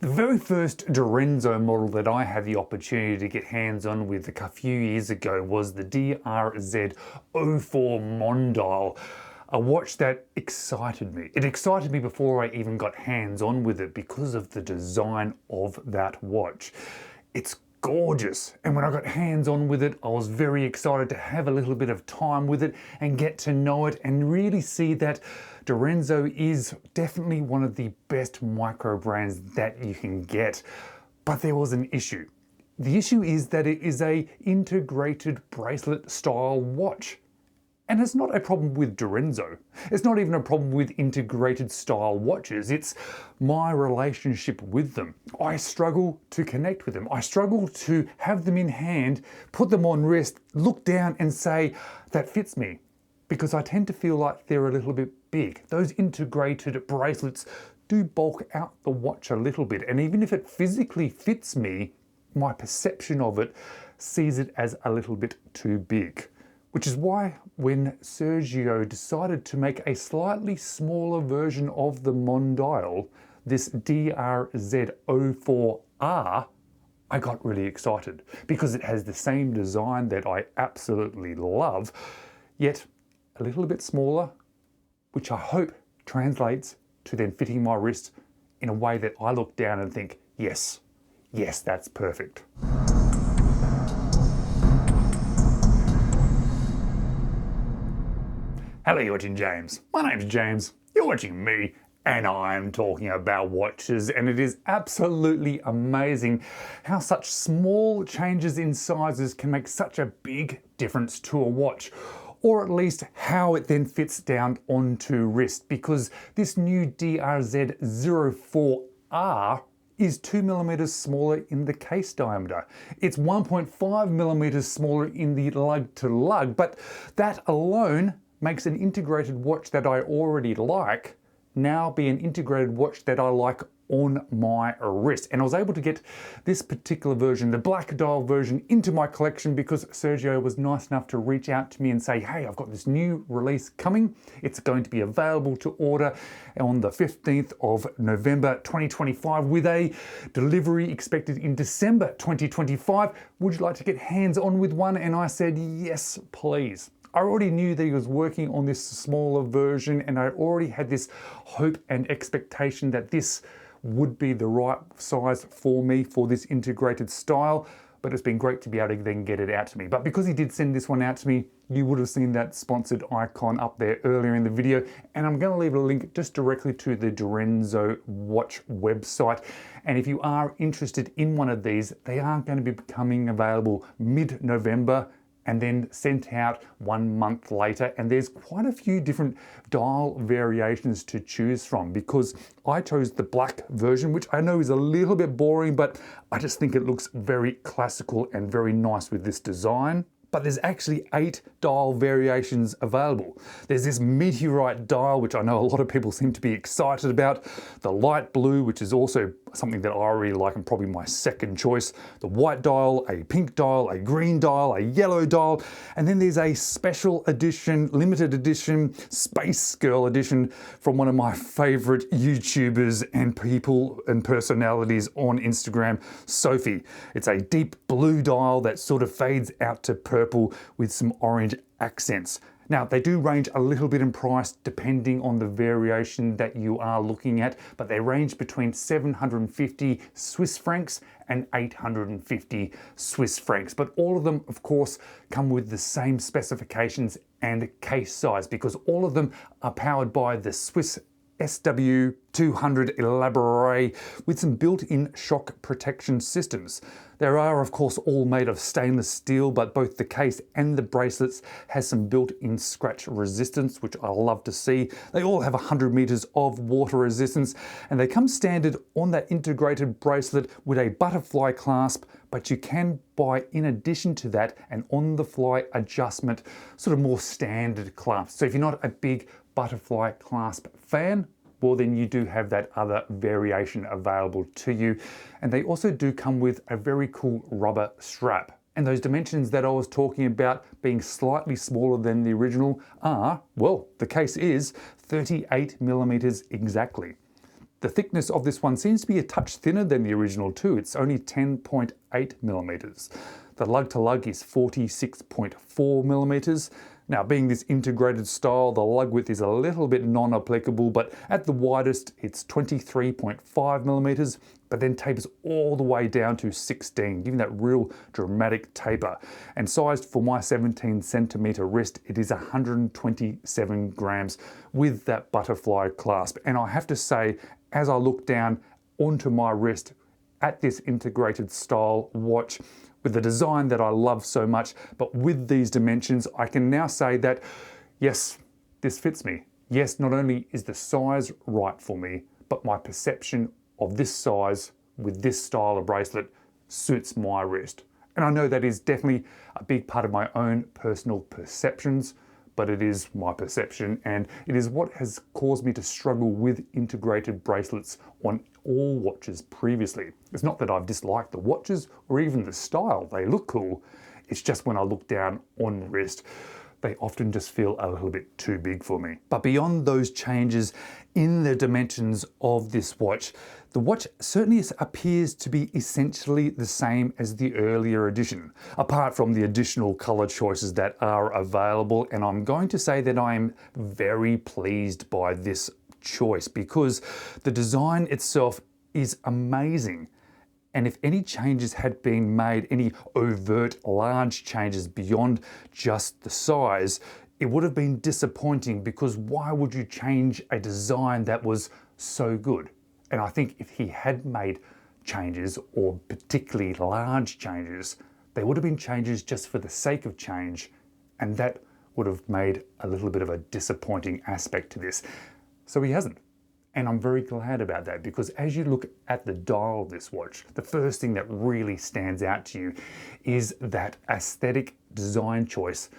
The very first Direnzo model that I had the opportunity to get hands on with a few years ago was the DRZ04 Mondial, a watch that excited me. It excited me before I even got hands on with it because of the design of that watch. It's gorgeous, and when I got hands on with it, I was very excited to have a little bit of time with it and get to know it and really see that Direnzo is definitely one of the best micro brands that you can get. But there was an issue. The issue is that it is a integrated bracelet style watch. And it's not a problem with Direnzo. It's not even a problem with integrated style watches. It's my relationship with them. I struggle to connect with them. I struggle to have them in hand, put them on wrist, look down and say, that fits me. Because I tend to feel like they're a little bit big. Those integrated bracelets do bulk out the watch a little bit. And even if it physically fits me, my perception of it sees it as a little bit too big. Which is why when Sergio decided to make a slightly smaller version of the Mondial, this DRZ04R, I got really excited because it has the same design that I absolutely love, yet a little bit smaller, which I hope translates to then fitting my wrist in a way that I look down and think, yes, that's perfect. Hello, you're watching James. My name's James, you're watching me, and I'm talking about watches, and it is absolutely amazing how such small changes in sizes can make such a big difference to a watch, or at least how it then fits down onto wrist, because this new DRZ04R is 2mm smaller in the case diameter. It's 1.5mm smaller in the lug to lug, but that alone makes an integrated watch that I already like now be an integrated watch that I like on my wrist. And I was able to get this particular version, the black dial version, into my collection because Sergio was nice enough to reach out to me and say, hey, I've got this new release coming. It's going to be available to order on the 15th of November 2025 with a delivery expected in December 2025. Would you like to get hands on with one? And I said, yes, please. I already knew that he was working on this smaller version, and I already had this hope and expectation that this would be the right size for me for this integrated style, but it's been great to be able to then get it out to me. But because he did send this one out to me, you would have seen that sponsored icon up there earlier in the video, and I'm going to leave a link just directly to the Direnzo watch website. And if you are interested in one of these, they are going to be becoming available mid-November and then sent out 1 month later. And there's quite a few different dial variations to choose from because I chose the black version, which I know is a little bit boring, but I just think it looks very classical and very nice with this design. But there's actually 8 dial variations available. There's this meteorite dial, which I know a lot of people seem to be excited about. The light blue, which is also something that I really like and probably my second choice. The white dial, a pink dial, a green dial, a yellow dial. And then there's a special edition, limited edition, Space Girl edition from one of my favorite YouTubers and people and personalities on Instagram, Sophie. It's a deep blue dial that sort of fades out to purple with some orange accents. Now, they do range a little bit in price depending on the variation that you are looking at, but they range between 750 Swiss francs and 850 Swiss francs. But all of them, of course, come with the same specifications and case size because all of them are powered by the Swiss SW200 Elaborate with some built-in shock protection systems. They are of course all made of stainless steel, but both the case and the bracelets has some built-in scratch resistance, which I love to see. They all have 100 meters of water resistance, and they come standard on that integrated bracelet with a butterfly clasp, but you can buy in addition to that an on-the-fly adjustment, sort of more standard clasp. So if you're not a big butterfly clasp fan, well then you do have that other variation available to you. And they also do come with a very cool rubber strap. And those dimensions that I was talking about being slightly smaller than the original are, well, the case is 38mm exactly. The thickness of this one seems to be a touch thinner than the original too. It's only 10.8 millimeters. The lug to lug is 46.4 millimeters. Now, being this integrated style, the lug width is a little bit non-applicable, but at the widest, it's 23.5 millimeters, but then tapers all the way down to 16, giving that real dramatic taper. And sized for my 17 centimeter wrist, it is 127 grams with that butterfly clasp. And I have to say, as I look down onto my wrist at this integrated style watch, with the design that I love so much, but with these dimensions, I can now say that, yes, this fits me. Yes, not only is the size right for me, but my perception of this size with this style of bracelet suits my wrist. And I know that is definitely a big part of my own personal perceptions, but it is my perception, and it is what has caused me to struggle with integrated bracelets on all watches previously. It's not that I've disliked the watches or even the style, they look cool. It's just when I look down on the wrist, they often just feel a little bit too big for me. But beyond those changes in the dimensions of this watch, the watch certainly appears to be essentially the same as the earlier edition, apart from the additional color choices that are available. And I'm going to say that I'm very pleased by this choice because the design itself is amazing. And if any changes had been made, any overt large changes beyond just the size, it would have been disappointing, because why would you change a design that was so good? And I think if he had made changes, or particularly large changes, they would have been changes just for the sake of change, and that would have made a little bit of a disappointing aspect to this. So he hasn't. And I'm very glad about that, because as you look at the dial of this watch, the first thing that really stands out to you is that aesthetic design choice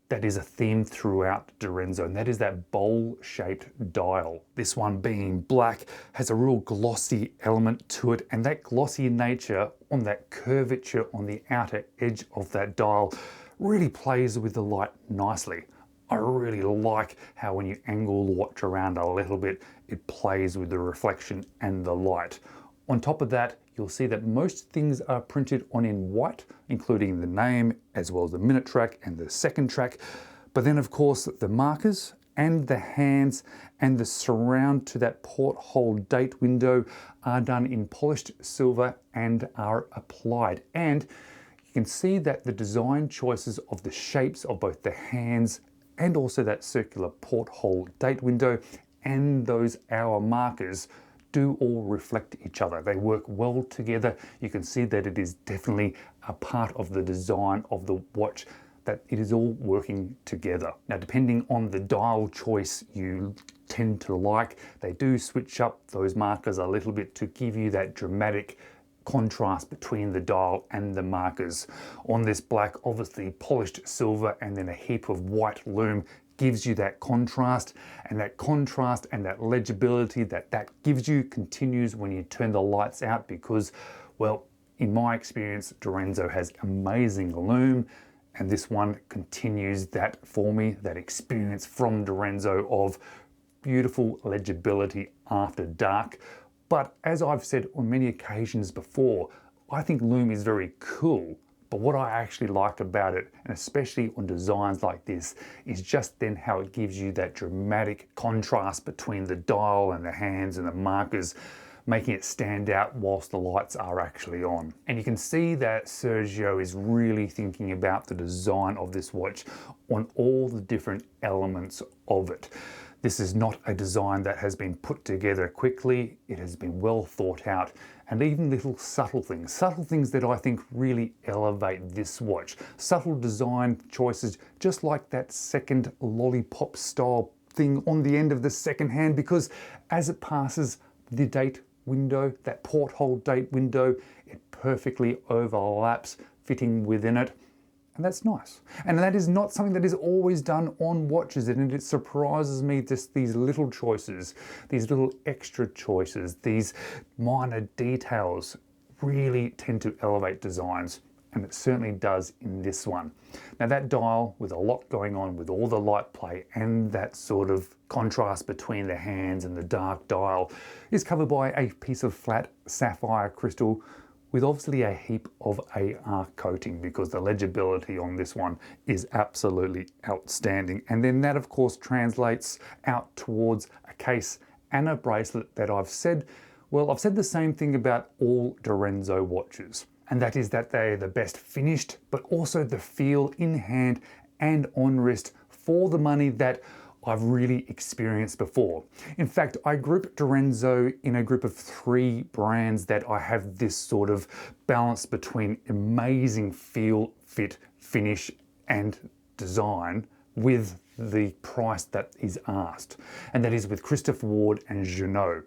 that is a theme throughout Direnzo, and that is that bowl-shaped dial. This one being black has a real glossy element to it, and that glossy nature on that curvature on the outer edge of that dial really plays with the light nicely. I really like how when you angle the watch around a little bit, it plays with the reflection and the light. On top of that, you'll see that most things are printed on in white, including the name, as well as the minute track and the second track. But then of course, the markers and the hands and the surround to that porthole date window are done in polished silver and are applied. And you can see that the design choices of the shapes of both the hands and also that circular porthole date window and those hour markers do all reflect each other. They work well together. You can see that it is definitely a part of the design of the watch, that it is all working together. Now, depending on the dial choice you tend to like, they do switch up those markers a little bit to give you that dramatic contrast between the dial and the markers. On this black, obviously polished silver and then a heap of white lume gives you that contrast, and that legibility that gives you continues when you turn the lights out, because, well, in my experience, Direnzo has amazing lume, and this one continues that for me, that experience from Direnzo of beautiful legibility after dark. But as I've said on many occasions before, I think lume is very cool. But what I actually like about it, and especially on designs like this, is just then how it gives you that dramatic contrast between the dial and the hands and the markers, making it stand out whilst the lights are actually on. And you can see that Sergio is really thinking about the design of this watch on all the different elements of it. This is not a design that has been put together quickly. It has been well thought out, and even little subtle things that I think really elevate this watch. Subtle design choices, just like that second lollipop style thing on the end of the second hand, because as it passes the date window, that porthole date window, it perfectly overlaps, fitting within it. And that's nice. And that is not something that is always done on watches, and it surprises me, just these little choices, these little extra choices, these minor details really tend to elevate designs. and it certainly does in this one. Now that dial, with a lot going on with all the light play and that sort of contrast between the hands and the dark dial, is covered by a piece of flat sapphire crystal with obviously a heap of AR coating, because the legibility on this one is absolutely outstanding. And then that of course translates out towards a case and a bracelet that I've said the same thing about all Direnzo watches. And that is that they're the best finished, but also the feel in hand and on wrist for the money that I've really experienced before. In fact, I group Direnzo in a group of 3 brands that I have this sort of balance between amazing feel, fit, finish, and design with the price that is asked. And that is with Christopher Ward and Juno.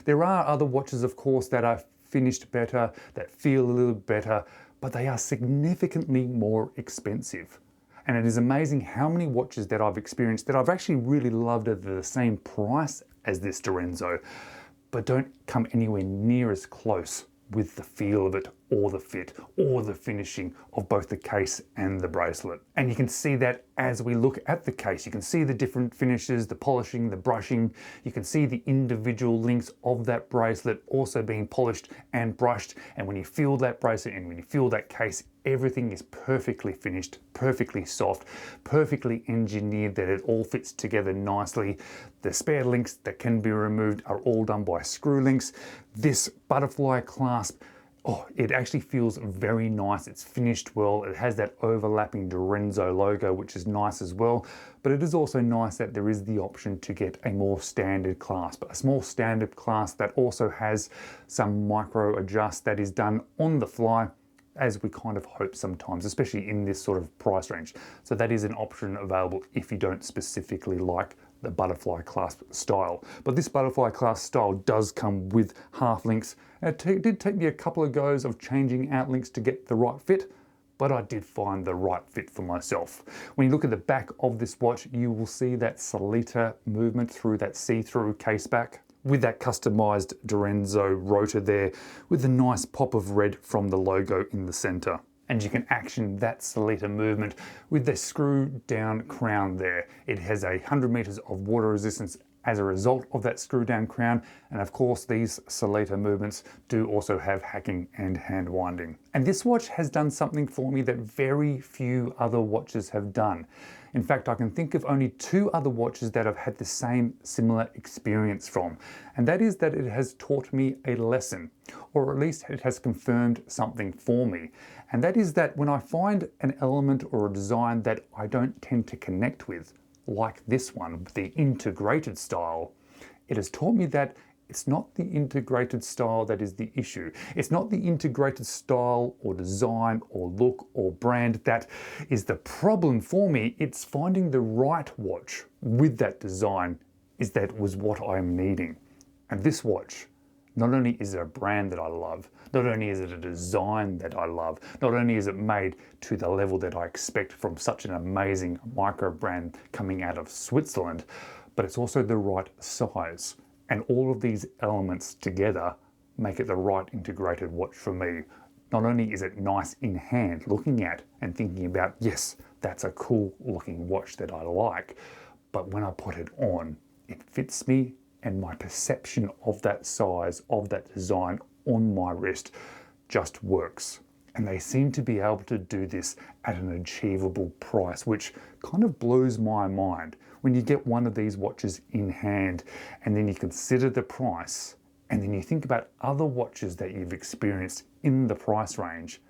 There are other watches, of course, that are finished better, that feel a little better, but they are significantly more expensive. And it is amazing how many watches that I've experienced that I've actually really loved at the same price as this Direnzo, but don't come anywhere near as close with the feel of it, or the fit, or the finishing of both the case and the bracelet. And you can see that as we look at the case. You can see the different finishes, the polishing, the brushing. You can see the individual links of that bracelet also being polished and brushed. And when you feel that bracelet and when you feel that case, everything is perfectly finished, perfectly soft, perfectly engineered, that it all fits together nicely. The spare links that can be removed are all done by screw links. This butterfly clasp, oh, it actually feels very nice. It's finished well. It has that overlapping Direnzo logo, which is nice as well. But it is also nice that there is the option to get a more standard clasp, a small standard clasp that also has some micro adjust that is done on the fly, as we kind of hope sometimes, especially in this sort of price range. So that is an option available if you don't specifically like the butterfly clasp style. But this butterfly clasp style does come with half links. It did take me a couple of goes of changing out links to get the right fit, but I did find the right fit for myself. When you look at the back of this watch, you will see that Solita movement through that see-through case back, with that customized Direnzo rotor there, with a nice pop of red from the logo in the center. And you can action that Solita movement with the screw down crown there. It has 100 meters of water resistance as a result of that screw down crown. And of course, these Solita movements do also have hacking and hand winding. And this watch has done something for me that very few other watches have done. In fact, I can think of only 2 other watches that I've had the same similar experience from. And that is that it has taught me a lesson, or at least it has confirmed something for me. And that is that when I find an element or a design that I don't tend to connect with, like this one, the integrated style, it has taught me that it's not the integrated style that is the issue. It's not the integrated style or design or look or brand that is the problem for me. It's finding the right watch with that design was what I'm needing. And this watch, not only is it a brand that I love, not only is it a design that I love, not only is it made to the level that I expect from such an amazing micro brand coming out of Switzerland, but it's also the right size. And all of these elements together make it the right integrated watch for me. Not only is it nice in hand looking at and thinking about, yes, that's a cool looking watch that I like, but when I put it on, it fits me, and my perception of that size, of that design on my wrist just works. And they seem to be able to do this at an achievable price, which kind of blows my mind. When you get one of these watches in hand and then you consider the price, and then you think about other watches that you've experienced in the price range,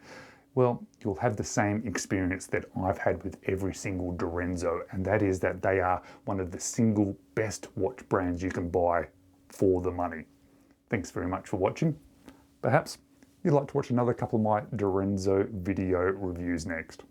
well, you'll have the same experience that I've had with every single Direnzo, and that is that they are one of the single best watch brands you can buy for the money. Thanks very much for watching. Perhaps you'd like to watch another couple of my Direnzo video reviews next.